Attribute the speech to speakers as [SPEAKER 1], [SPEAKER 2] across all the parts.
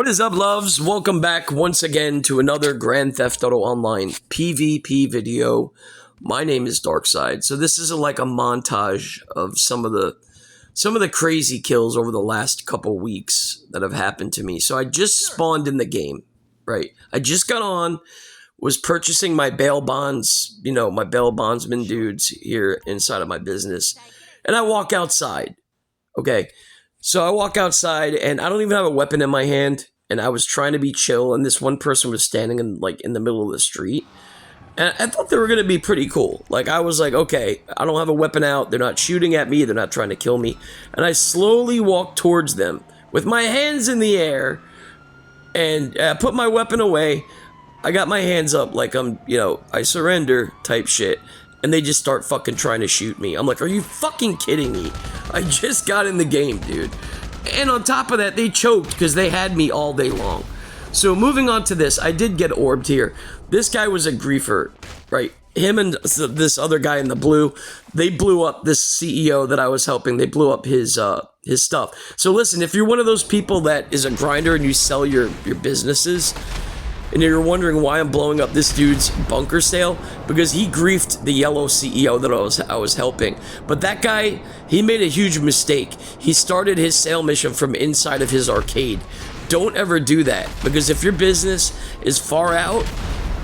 [SPEAKER 1] What is up, loves? Welcome back once again to another Grand Theft Auto Online PvP video. My name is Darkside. So this is like a montage of some of the crazy kills over the last couple weeks that have happened to me. So I just spawned in the game, right? I just got on, was purchasing my bail bonds, my bail bondsman dudes here inside of my business, and I walk outside. Okay. So I walk outside and I don't even have a weapon in my hand, and I was trying to be chill, and this one person was standing in the middle of the street, and I thought they were going to be pretty cool. Like, I was like, okay, I don't have a weapon out, they're not shooting at me, they're not trying to kill me, and I slowly walked towards them with my hands in the air, and put my weapon away. I got my hands up like I'm, I surrender type shit. And they just start fucking trying to shoot me. I'm like, are you fucking kidding me? I just got in the game, dude. And on top of that, they choked because they had me all day long. So moving on to this, I did get orbed here. This guy was a griefer, right? Him and this other guy in the blue, they blew up this CEO that I was helping. They blew up his stuff. So listen, if you're one of those people that is a grinder and you sell your businesses, and you're wondering why I'm blowing up this dude's bunker sale, because he griefed the yellow CEO that I was helping. But that guy, he made a huge mistake. He started his sale mission from inside of his arcade. Don't ever do that, because if your business is far out,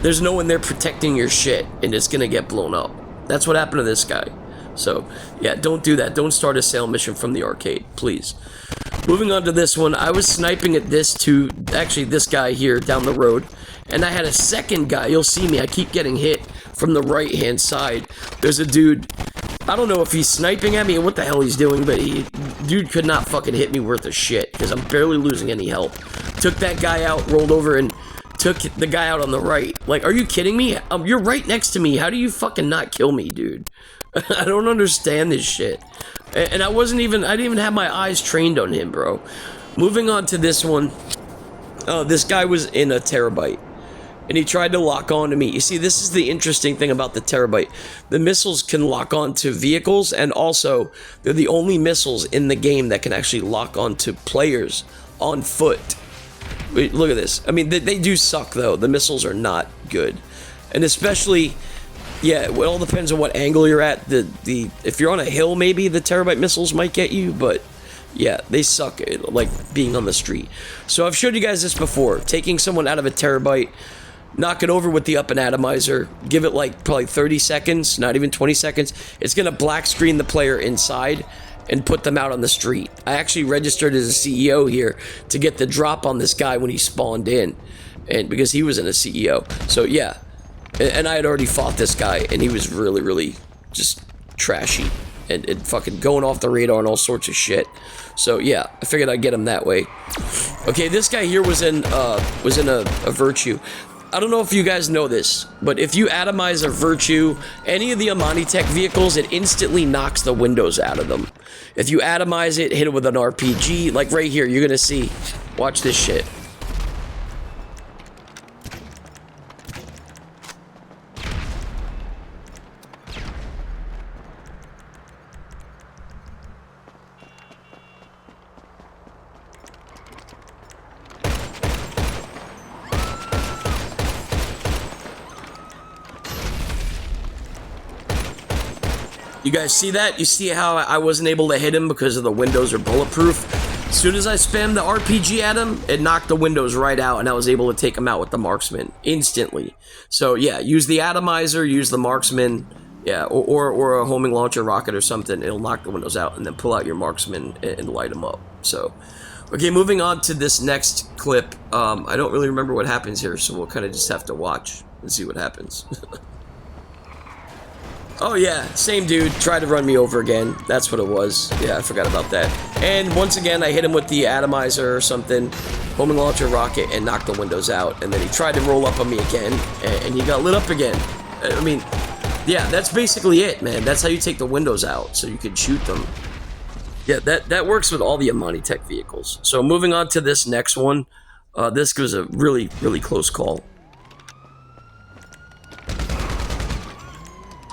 [SPEAKER 1] there's no one there protecting your shit, and it's gonna get blown up. That's what happened to this guy. So yeah, don't do that. Don't start a sale mission from the arcade, please. Moving on to this one, I was sniping at this guy here down the road, and I had a second guy. You'll see me, I keep getting hit from the right hand side. There's a dude, I don't know if he's sniping at me or what the hell he's doing, but dude could not fucking hit me worth a shit, because I'm barely losing any health. Took that guy out, rolled over, and took the guy out on the right. Like, are you kidding me? You're right next to me. How do you fucking not kill me, dude? I don't understand this shit. And I didn't even have my eyes trained on him, bro. Moving on to this one. This guy was in a terabyte, and he tried to lock on to me. You see, this is the interesting thing about the terabyte. The missiles can lock on to vehicles, and also, they're the only missiles in the game that can actually lock on to players on foot. Wait, look at this. I mean, they do suck, though. The missiles are not good. And especially, yeah, it all depends on what angle you're at. If you're on a hill, maybe the terabyte missiles might get you, but yeah, they suck, like being on the street. So I've showed you guys this before. Taking someone out of a terabyte, knock it over with the up and atomizer, give it like probably 30 seconds, not even 20 seconds. It's gonna black screen the player inside and put them out on the street. I actually registered as a CEO here to get the drop on this guy when he spawned in, and because he was in a CEO. So yeah, and I had already fought this guy, and he was really, really just trashy and fucking going off the radar and all sorts of shit. So yeah, I figured I'd get him that way. Okay, this guy here was in a Virtue. I don't know if you guys know this, but if you atomize a Virtue, any of the Amani Tech vehicles, it instantly knocks the windows out of them. If you atomize it, hit it with an RPG, like right here, you're gonna see. Watch this shit. You guys see that? You see how I wasn't able to hit him because of the windows are bulletproof? As soon as I spammed the RPG at him, it knocked the windows right out, and I was able to take him out with the marksman instantly. So yeah, use the atomizer, use the marksman, yeah, or a homing launcher rocket or something. It'll knock the windows out, and then pull out your marksman and light them up. So, okay, moving on to this next clip. I don't really remember what happens here, so we'll kind of just have to watch and see what happens. Oh yeah, same dude, tried to run me over again. That's what it was. Yeah, I forgot about that. And once again, I hit him with the atomizer or something, homing launcher rocket, and knocked the windows out. And then he tried to roll up on me again, and he got lit up again. I mean, yeah, that's basically it, man. That's how you take the windows out, so you can shoot them. Yeah, that works with all the Amani Tech vehicles. So moving on to this next one, this was a really, really close call.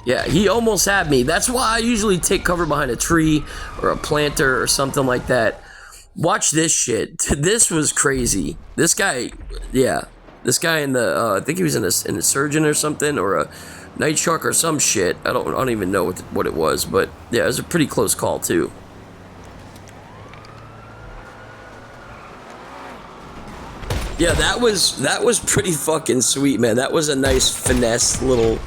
[SPEAKER 1] Yeah, he almost had me. That's why I usually take cover behind a tree or a planter or something like that. Watch this shit. This was crazy. This guy, yeah. This guy in the, I think he was in a surgeon or something, or a night shark or some shit. I don't even know what it was, but yeah, it was a pretty close call too. Yeah, that was pretty fucking sweet, man. That was a nice finesse little.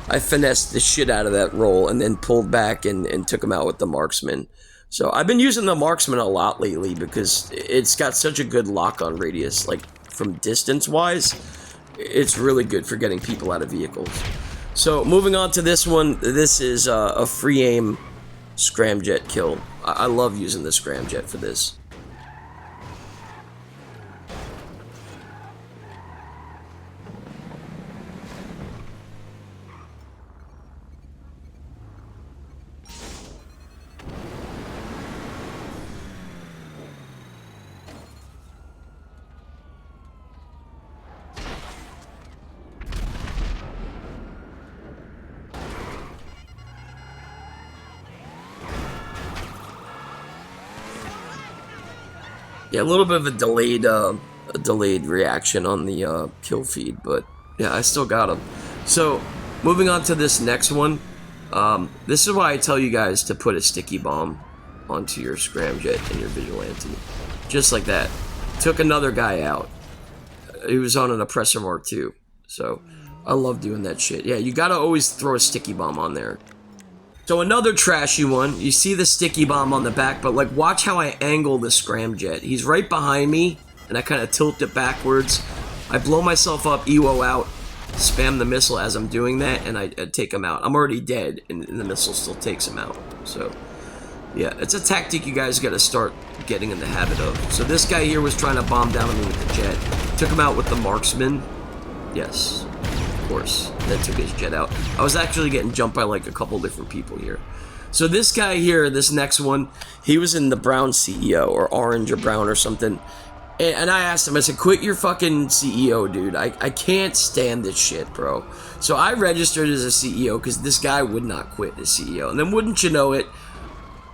[SPEAKER 1] I finessed the shit out of that roll and then pulled back and took him out with the marksman. So I've been using the marksman a lot lately because it's got such a good lock-on radius, like from distance-wise. It's really good for getting people out of vehicles. So moving on to this one, this is a free aim scramjet kill. I love using the scramjet for this. Yeah, a little bit of a delayed reaction on the kill feed, but yeah, I still got him. So, moving on to this next one, this is why I tell you guys to put a sticky bomb onto your scramjet and your vigilante, just like that. Took another guy out. He was on an oppressor mark II, so I love doing that shit. Yeah, you gotta always throw a sticky bomb on there. So another trashy one, you see the sticky bomb on the back, but like watch how I angle the scramjet. He's right behind me, and I kind of tilt it backwards. I blow myself up, EWO out, spam the missile as I'm doing that, and I take him out. I'm already dead, and the missile still takes him out. So, yeah, it's a tactic you guys got to start getting in the habit of. So this guy here was trying to bomb down on me with the jet. Took him out with the marksman. Yes. Course, that took his jet out. I was actually getting jumped by like a couple different people here. So this guy here, this next one, he was in the brown CEO or orange or brown or something, and I asked him, I said, quit your fucking CEO, dude. I can't stand this shit, bro. So I registered as a CEO because this guy would not quit as CEO. And then wouldn't you know it,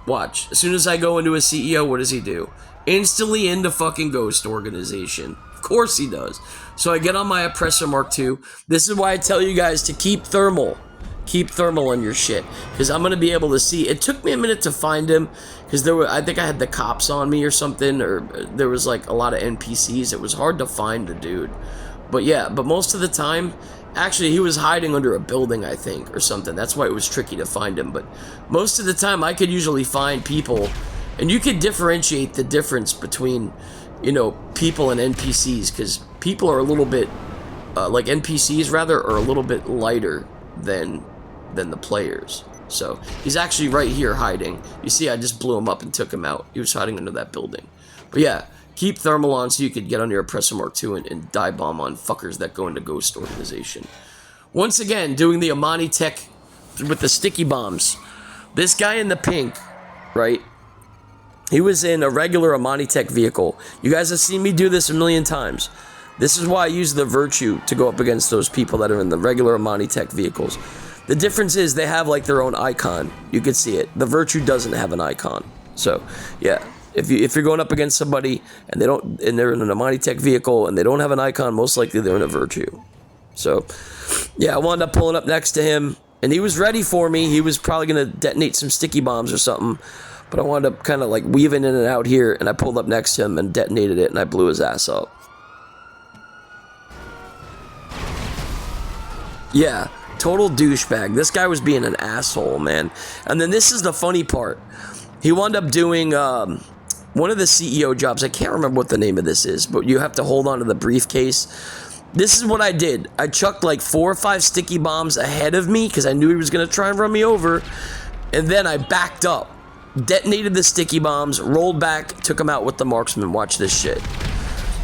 [SPEAKER 1] watch, as soon as I go into a CEO, what does he do? Instantly into fucking Ghost Organization. Of course he does. So I get on my oppressor mark II. This is why I tell you guys to keep thermal. Keep thermal on your shit, because I'm gonna be able to see. It took me a minute to find him, because I think I had the cops on me or something, or there was like a lot of NPCs. It was hard to find the dude. But yeah, but most of the time, actually he was hiding under a building, I think, or something. That's why it was tricky to find him. But most of the time I could usually find people, and you could differentiate the difference between, you know, people and NPCs, because people are a little bit, like NPCs rather, are a little bit lighter than the players. So he's actually right here hiding. You see, I just blew him up and took him out. He was hiding under that building. But yeah, keep thermal on so you could get on your oppressor mark II and dive bomb on fuckers that go into Ghost Organization. Once again, doing the Amani Tech with the sticky bombs. This guy in the pink, right? He was in a regular Amani Tech vehicle. You guys have seen me do this a million times. This is why I use the Virtue to go up against those people that are in the regular Amani Tech vehicles. The difference is they have like their own icon. You can see it. The Virtue doesn't have an icon. So, yeah, if you're going up against somebody and they're in an Amani Tech vehicle and they don't have an icon, most likely they're in a Virtue. So, yeah, I wound up pulling up next to him, and he was ready for me. He was probably going to detonate some sticky bombs or something. But I wound up kind of like weaving in and out here, and I pulled up next to him and detonated it, and I blew his ass up. Yeah, total douchebag. This guy was being an asshole, man. And then this is the funny part. He wound up doing one of the CEO jobs. I can't remember what the name of this is, but you have to hold on to the briefcase. This is what I did. I chucked like 4 or 5 sticky bombs ahead of me because I knew he was going to try and run me over. And then I backed up. Detonated the sticky bombs, rolled back, took him out with the marksman. Watch this shit.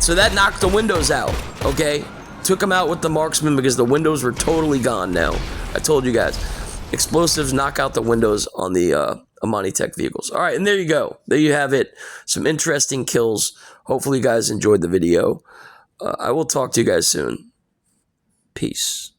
[SPEAKER 1] So that knocked the windows out, okay? Took him out with the marksman because the windows were totally gone now. I told you guys. Explosives knock out the windows on the Amani Tech vehicles. All right, and there you go. There you have it. Some interesting kills. Hopefully you guys enjoyed the video. I will talk to you guys soon. Peace.